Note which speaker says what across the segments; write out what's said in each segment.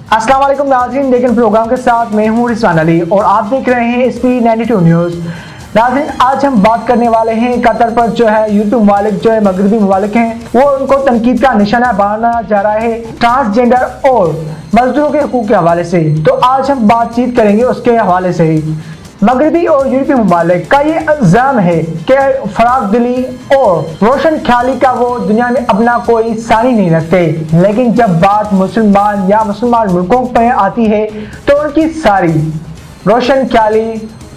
Speaker 1: अस्सलाम वालेकुम नाज़रीन, लेकिन प्रोग्राम के साथ मैं हूँ रिजवान अली और आप देख रहे हैं SP92 न्यूज़। नाज़रीन, आज हम बात करने वाले हैं कतर पर जो है यूरोपीय ममालिक जो है मगरबी ममालिक हैं वो उनको तनकीद का निशाना बनाया जा रहा है ट्रांसजेंडर और मजदूरों के हकूक़ के हवाले से। तो आज हम बातचीत करेंगे उसके हवाले से ही। मगरबी और यूरोपीय ममालिक का ये इल्ज़ाम है कि फराग दिली और रोशन ख्याली का वो दुनिया में अपना कोई सानी नहीं रखते, लेकिन जब बात मुसलमान या मुसलमान मुल्कों पर आती है तो उनकी सारी रोशन ख्याली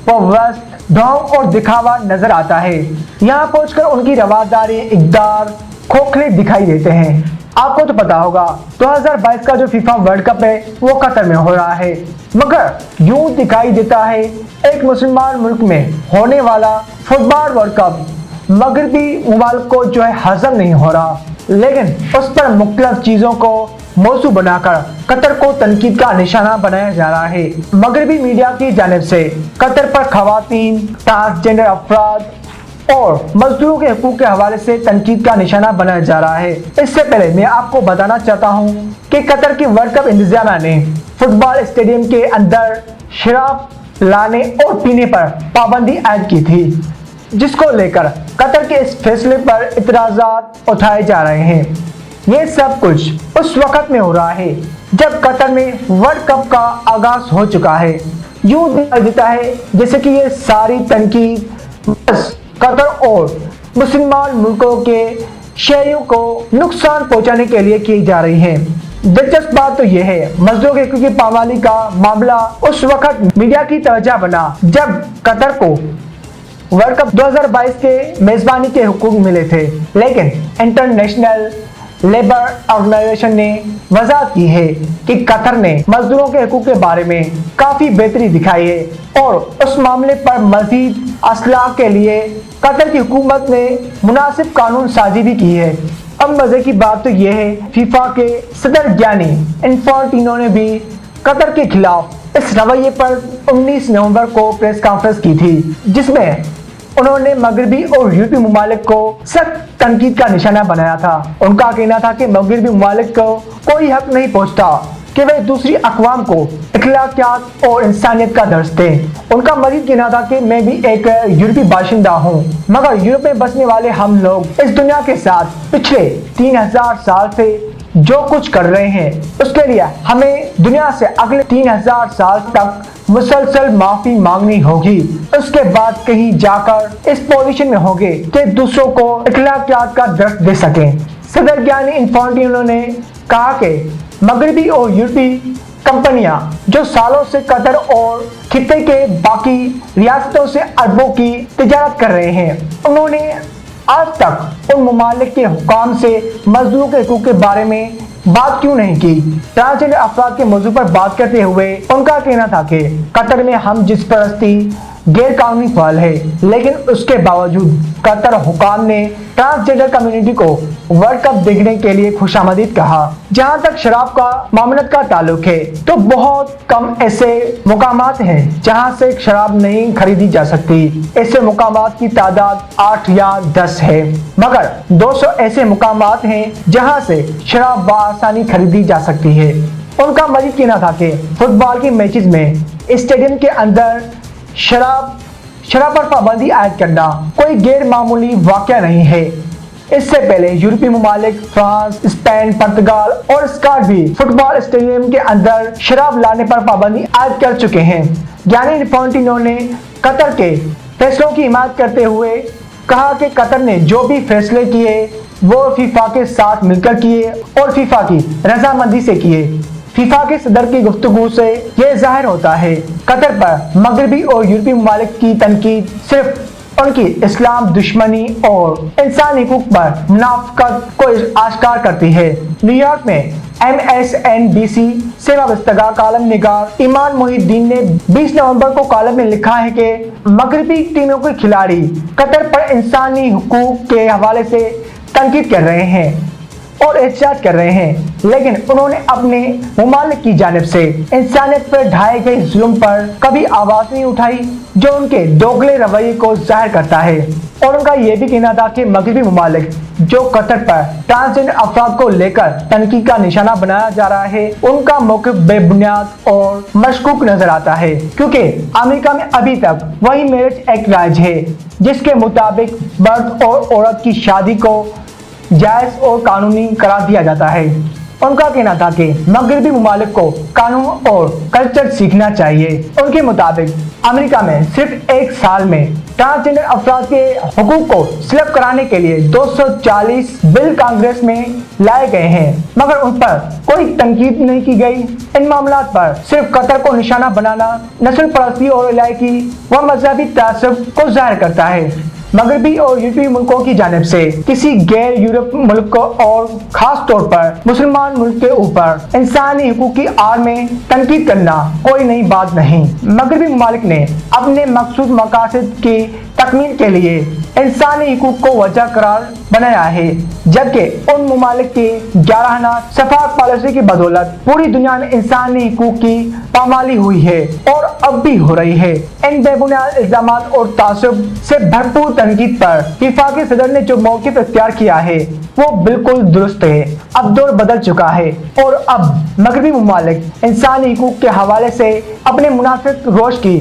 Speaker 1: व्यस्त ढोंग और दिखावा नजर आता है। यहाँ पहुंचकर उनकी रवादारी इक़दार खोखले दिखाई देते हैं। आपको तो पता होगा 2022 का जो फीफा वर्ल्ड कप है वो कतर में हो रहा है, मगर यूं दिखाई देता है एक मुसलमान मुल्क में होने वाला फुटबॉल वर्ल्ड कप मगरबी मुमालिक को जो है हजम नहीं हो रहा, लेकिन उस पर मुख्तलिफ चीज़ों को मौजू बनाकर कतर को तनकीद का निशाना बनाया जा रहा है। मगरबी मीडिया की जानिब से कतर पर खवातीन, ट्रांसजेंडर अफराद और मजदूरों के हकूक़ के हवाले से तनकीद का निशाना बनाया जा रहा है। इससे पहले मैं आपको बताना चाहता हूँ कि कतर की वर्ल्ड कप इंतजामिया ने फुटबॉल स्टेडियम के अंदर शराब लाने और पीने पर पाबंदी आयद की थी, जिसको लेकर कतर के इस फैसले पर इतराज़ात उठाए जा रहे हैं। ये सब कुछ उस वक्त में हो रहा है जब कतर में वर्ल्ड कप का आगाज हो चुका है। यूं दिखाई देता है जैसे कि ये सारी तनकीद बस कतर और मुसलमान मुल्कों के शहरियों को नुकसान पहुंचाने के लिए की जा रही है। दिलचस्प बात तो यह है मजदूरों के हकूक़ की पामाली का मामला उस वक्त मीडिया की तवज्जो बना जब कतर को वर्ल्ड कप 2022 के मेजबानी के हुकूक मिले थे, लेकिन इंटरनेशनल लेबर ऑर्गेनाइजेशन ने वजाहत की है कि कतर ने मजदूरों के हकूक़ के बारे में काफ़ी बेहतरी दिखाई है और उस मामले पर मज़ीद असलाह के लिए कतर की हुकूमत ने मुनासिब कानून साजी भी की है। अब मज़े की बात तो यह है फीफा के सदर गियानी इन्फांटिनो ने भी कतर के खिलाफ इस रवैये पर 19 नवंबर को प्रेस कॉन्फ्रेंस की थी, जिसमें उन्होंने मगरबी और यूरोपीय ममालिक को सख्त तनकीद का निशाना बनाया था। उनका कहना था कि मगरबी ममालिक को कोई हक नहीं पहुंचता कि वे दूसरी अक़वाम को अखलाकियात और इंसानियत का दर्स दें। उनका मज़ीद कहना था कि मैं भी एक यूरोपीय बाशिंदा हूँ, मगर यूरोप में बसने वाले हम लोग इस दुनिया के साथ पिछले 3000 साल से जो कुछ कर रहे हैं उसके लिए हमें दुनिया से अगले 3000 साल तक मुसलसल माफी मांगनी होगी। उसके बाद कहीं जाकर इस पोजीशन में होंगे कि दूसरों को अखलाकियात का दर्स दे सकें। सदर गियानी इन्फांटिनो ने कहा कि मगरबी और यूरोपीय कंपनियां जो सालों से कतर और खित्ते के बाकी रियासतों से अरबों की तिजारत कर रहे हैं, उन्होंने आज तक उन ममालिक के हुकाम से मजदूरों के हकूक़ के बारे में बात क्यों नहीं की। ट्रांसजेंडर अफराद के मौजू पर बात करते हुए उनका कहना था कि कतर में हम जिस परस्ती गैर कानूनी फैल है, लेकिन उसके बावजूद कतर हुकाम ने ट्रांसजेंडर कम्युनिटी को वर्ल्ड कप देखने के लिए खुशामदीद कहा। जहां तक शराब का मामलत का ताल्लुक है तो बहुत कम ऐसे मुकामात हैं जहां से शराब नहीं खरीदी जा सकती। ऐसे मुकामात की तादाद 8 या 10 है, मगर 200 ऐसे मुकामात हैं जहां से शराब बआसानी खरीदी जा सकती है। उनका मजीद कहना था कि फुटबॉल के मैचेस में स्टेडियम के अंदर शराब पर पाबंदी आयद करना कोई गैर मामूली वाक़या नहीं है। इससे पहले यूरोपीय ममालिक फ्रांस, स्पेन, पुर्तगाल और स्कॉट भी फुटबॉल स्टेडियम के अंदर शराब लाने पर पाबंदी आयद कर चुके हैं। गियानी इन्फांटिनो ने कतर के फैसलों की हिमायत करते हुए कहा कि कतर ने जो भी फैसले किए वो फीफा के साथ मिलकर किए और फीफा की रजामंदी से किए। फीफा के सदर की गुफ्तगू से यह जाहिर होता है कतर पर मगरबी और यूरोपीय ममालिक की तनकीद सिर्फ उनकी इस्लाम दुश्मनी और इंसानी हुकूक पर मुनाफकत को आश्कार करती है। न्यूयॉर्क में MSNBC से वाबस्तगा कालम निगार ईमान मोहिद्दीन ने 20 नवंबर को कालम में लिखा है कि मगरबी टीमों के खिलाड़ी कतर पर इंसानी हुकूक के हवाले से तनकीद कर रहे हैं और एहतजाज कर रहे हैं। लेकिन उन्होंने अपने मुमालिक की जानिब से इंसानियत पर ढाए गए जुल्म पर कभी आवाज नहीं उठाई, जो उनके दोगले रवैये को जाहिर करता है। और उनका यह भी कहना था कि मगरबी मुमालिक जो कतर पर ट्रांसजेंडर अफराद को लेकर तनकीद का निशाना बनाया जा रहा है, उनका मौक़िफ़ बेबुनियाद और मशकूक नजर आता है, क्योंकि अमेरिका में अभी तक वही मैरिज एक्ट राज है जिसके मुताबिक मर्द और औरत की शादी को जायज और कानूनी करार दिया जाता है। उनका कहना था कि मगरबी मुमालिक को कानून और कल्चर सीखना चाहिए। उनके मुताबिक अमेरिका में सिर्फ एक साल में ट्रांसजेंडर अफराद के हुकूक को स्लैब कराने के लिए 240 बिल कांग्रेस में लाए गए हैं, मगर उन पर कोई तनकीद नहीं की गई। इन मामलों पर सिर्फ कतर को निशाना बनाना नस्ल परस्ती और इलाकी व मजहबी तासुब को जाहिर करता है। मगरबी और यूरोपीय मुल्कों की जानिब से किसी गैर यूरोप मुल्क को और खास तौर पर मुसलमान मुल्क के ऊपर इंसानी हुकूक की आड़ में तनकीद करना कोई नई बात नहीं। मगरबी ममालिक ने अपने मकसूद मकासद की तकमील के लिए इंसानी हुकूक को वजह करार बनाया है, जबकि उन ममालिक की जारहाना सफारत पॉलिसी की बदौलत पूरी दुनिया में इंसानी हुकूक की पामाली हुई है और अब भी हो रही है। इन बेबुनियाद इल्जाम और तासुब से भरपूर तनकीद पर वफाकी सदर ने जो मौक़िफ़ इख्तियार किया है वो बिल्कुल दुरुस्त है। अब दौर बदल चुका है और अब मगरबी ममालिक इंसानी हुकूक के हवाले से अपने मुनाफिक रोश की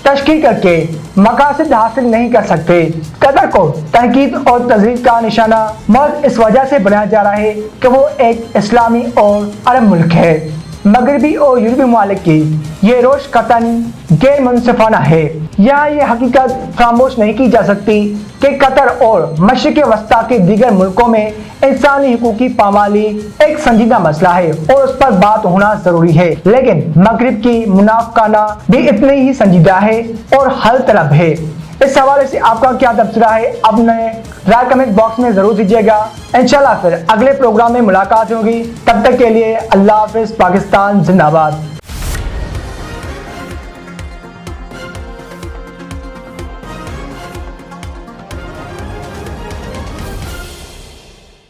Speaker 1: तशकील करके मकासद हासिल नहीं कर सकते। कतर को तनकीद और तज़रीक़ का निशाना मर्द इस वजह से बनाया जा रहा है कि वो एक इस्लामी और अरब मुल्क है। मगरबी और यूरोपीय ममालिक की ये रोश कतन गैर मुनसिफाना है। यहाँ ये हकीकत फरामोश नहीं की जा सकती कि कतर और मशरिक़ वस्ता के दीगर मुल्कों में इंसानी हुकूक की पामाली एक संजीदा मसला है और उस पर बात होना जरूरी है, लेकिन मगरिब की मुनाफकाना भी इतनी ही संजीदा है और हल तलब है। इस हवाले से आपका क्या तबसरा है, अपने राय कमेंट बॉक्स में जरूर दीजिएगा। इंशाल्लाह फिर अगले प्रोग्राम में मुलाकात होगी। तब तक के लिए अल्लाह हाफ़िज़। पाकिस्तान जिंदाबाद।